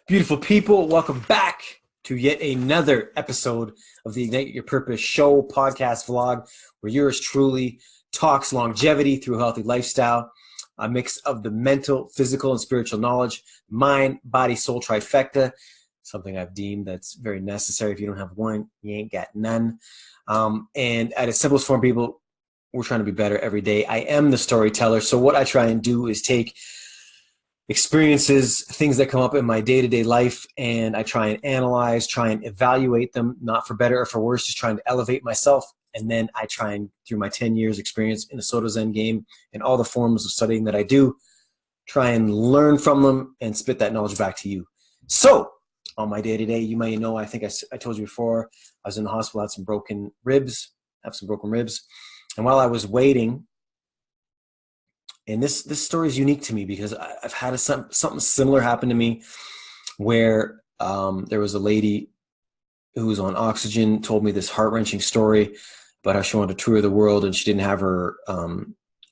Beautiful people, welcome back to yet another episode of the Ignite Your Purpose show, podcast, vlog, where yours truly talks longevity through a healthy lifestyle, a mix of the mental, physical, and spiritual knowledge, mind, body, soul trifecta, something I've deemed that's very necessary. If you don't have one, you ain't got none. And at its simplest form, people, we're trying to be better every day. I am the storyteller, so what I try and do is take experiences, things that come up in my day-to-day life, and I try and analyze, try and evaluate them, not for better or for worse, just trying to elevate myself. And then I try and, through my 10 years experience in the Soto Zen game and all the forms of studying that I do, try and learn from them and spit that knowledge back to you. So on my day-to-day, you may know, I think I told you before, I was in the hospital, I had some broken ribs. And while I was waiting, and this story is unique to me because I've had something similar happen to me where there was a lady who was on oxygen, told me this heart-wrenching story about how she wanted to tour the world and she didn't have her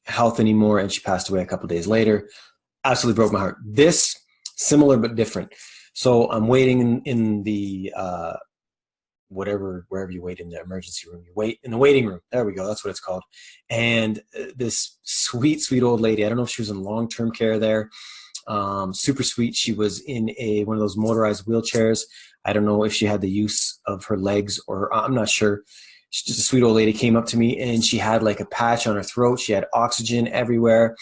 health anymore, and she passed away a couple of days later. Absolutely broke my heart. This, similar but different. So I'm waiting in the wherever you wait in the emergency room, you wait in the waiting room. There we go. That's what it's called. And this sweet, sweet old lady, I don't know if she was in long-term care there. Super sweet. She was in one of those motorized wheelchairs. I don't know if she had the use of her legs, or I'm not sure. She's just a sweet old lady, came up to me and she had like a patch on her throat. She had oxygen everywhere.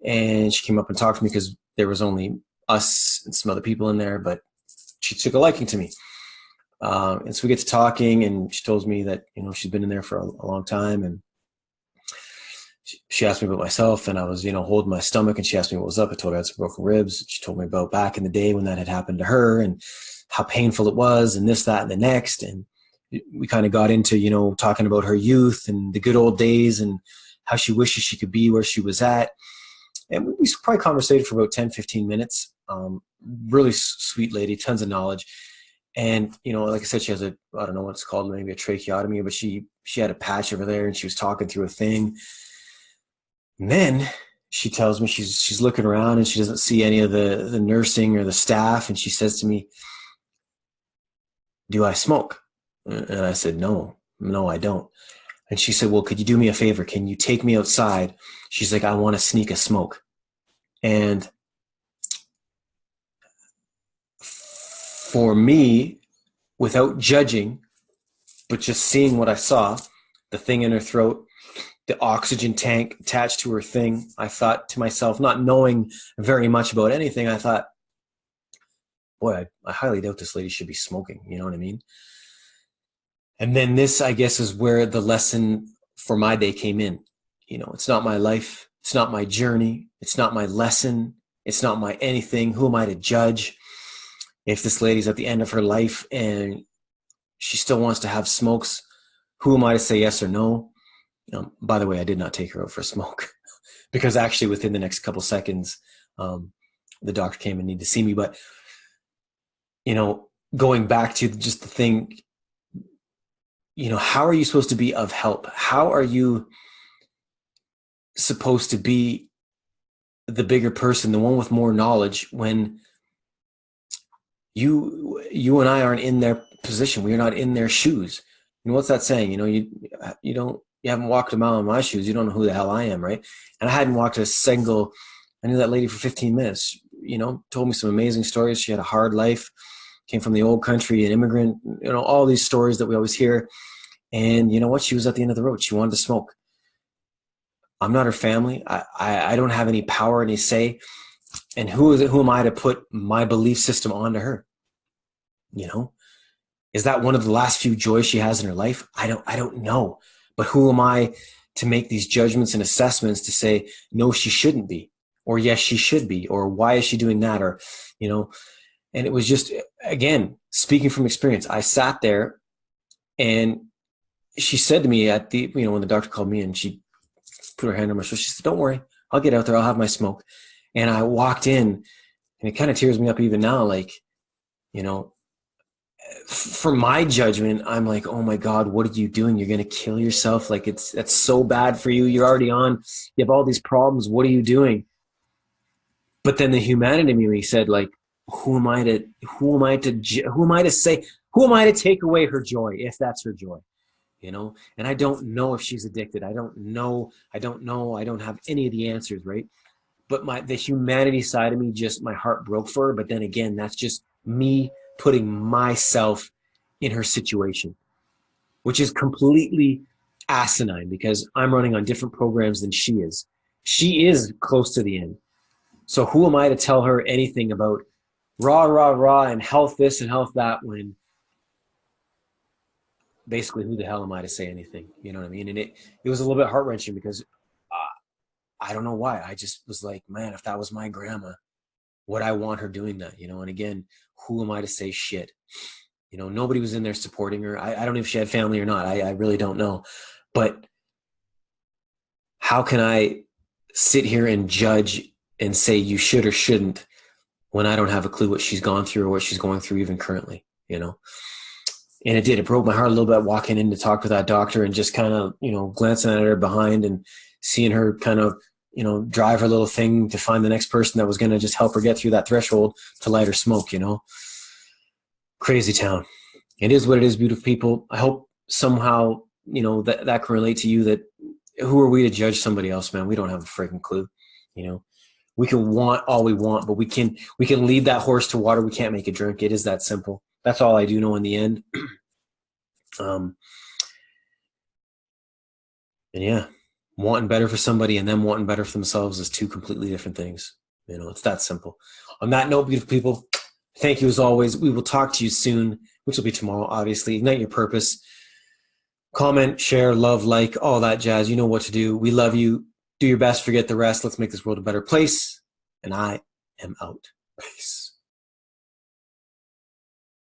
And she came up and talked to me because there was only us and some other people in there, but she took a liking to me. And so we get to talking, and she tells me that, she's been in there for a long time. And she asked me about myself, and I was, holding my stomach, and she asked me what was up. I told her I had some broken ribs. She told me about back in the day when that had happened to her and how painful it was, and this, that, and the next. And we kind of got into, talking about her youth and the good old days and how she wishes she could be where she was at. And we probably conversated for about 10, 15 minutes. Really sweet lady, tons of knowledge. And, like I said, she has I don't know what it's called, maybe a tracheotomy, but she had a patch over there, and she was talking through a thing. And then she tells me she's looking around and she doesn't see any of the nursing or the staff. And she says to me, "Do I smoke?" And I said, no, I don't. And she said, "Well, could you do me a favor? Can you take me outside?" She's like, "I want to sneak a smoke." And for me, without judging, but just seeing what I saw, the thing in her throat, the oxygen tank attached to her thing, I thought to myself, not knowing very much about anything, I thought, boy, I highly doubt this lady should be smoking. You know what I mean? And then this, I guess, is where the lesson for my day came in. It's not my life. It's not my journey. It's not my lesson. It's not my anything. Who am I to judge? If this lady's at the end of her life and she still wants to have smokes, who am I to say yes or no? By the way, I did not take her out for a smoke because actually within the next couple seconds, the doctor came and needed to see me. But, going back to just the thing, how are you supposed to be of help? How are you supposed to be the bigger person, the one with more knowledge, when you and I aren't in their position? We are not in their shoes. What's that saying? You haven't walked a mile in my shoes. You don't know who the hell I am, right? And I hadn't walked I knew that lady for 15 minutes, told me some amazing stories. She had a hard life, came from the old country, an immigrant, all these stories that we always hear. And you know what? She was at the end of the road. She wanted to smoke. I'm not her family. I don't have any power, any say. And who am I to put my belief system onto her? Is that one of the last few joys she has in her life? I don't know. But who am I to make these judgments and assessments to say, no, she shouldn't be, or yes, she should be, or why is she doing that? Or, and it was just, again, speaking from experience, I sat there and she said to me when the doctor called me and she put her hand on my shoulder, she said, "Don't worry, I'll get out there. I'll have my smoke." And I walked in, and it kind of tears me up even now. Like, for my judgment, I'm like, oh my God, what are you doing? You're going to kill yourself. Like that's so bad for you. You're already you have all these problems. What are you doing? But then the humanity in me said, like, who am I to say, who am I to take away her joy if that's her joy? And I don't know if she's addicted. I don't know. I don't have any of the answers, right? But the humanity side of me, just my heart broke for her. But then again, that's just me putting myself in her situation, which is completely asinine because I'm running on different programs than she is. She is close to the end. So who am I to tell her anything about rah, rah, rah, and health this and health that, when basically who the hell am I to say anything? You know what I mean? And it was a little bit heart-wrenching because I don't know why. I just was like, man, if that was my grandma, would I want her doing that? And again, who am I to say shit? Nobody was in there supporting her. I don't know if she had family or not. I really don't know. But how can I sit here and judge and say you should or shouldn't when I don't have a clue what she's gone through or what she's going through even currently, And it broke my heart a little bit walking in to talk with that doctor and just kind of, glancing at her behind and seeing her kind of, drive her little thing to find the next person that was going to just help her get through that threshold to light her smoke, Crazy town. It is what it is, beautiful people. I hope somehow, that can relate to you, that who are we to judge somebody else, man? We don't have a freaking clue, We can want all we want, but we can lead that horse to water. We can't make it drink. It is that simple. That's all I do know in the end. And yeah, wanting better for somebody and them wanting better for themselves is two completely different things. It's that simple. On that note, beautiful people, thank you as always. We will talk to you soon, which will be tomorrow, obviously. Ignite your purpose. Comment, share, love, like, all that jazz. You know what to do. We love you. Do your best. Forget the rest. Let's make this world a better place. And I am out. Peace.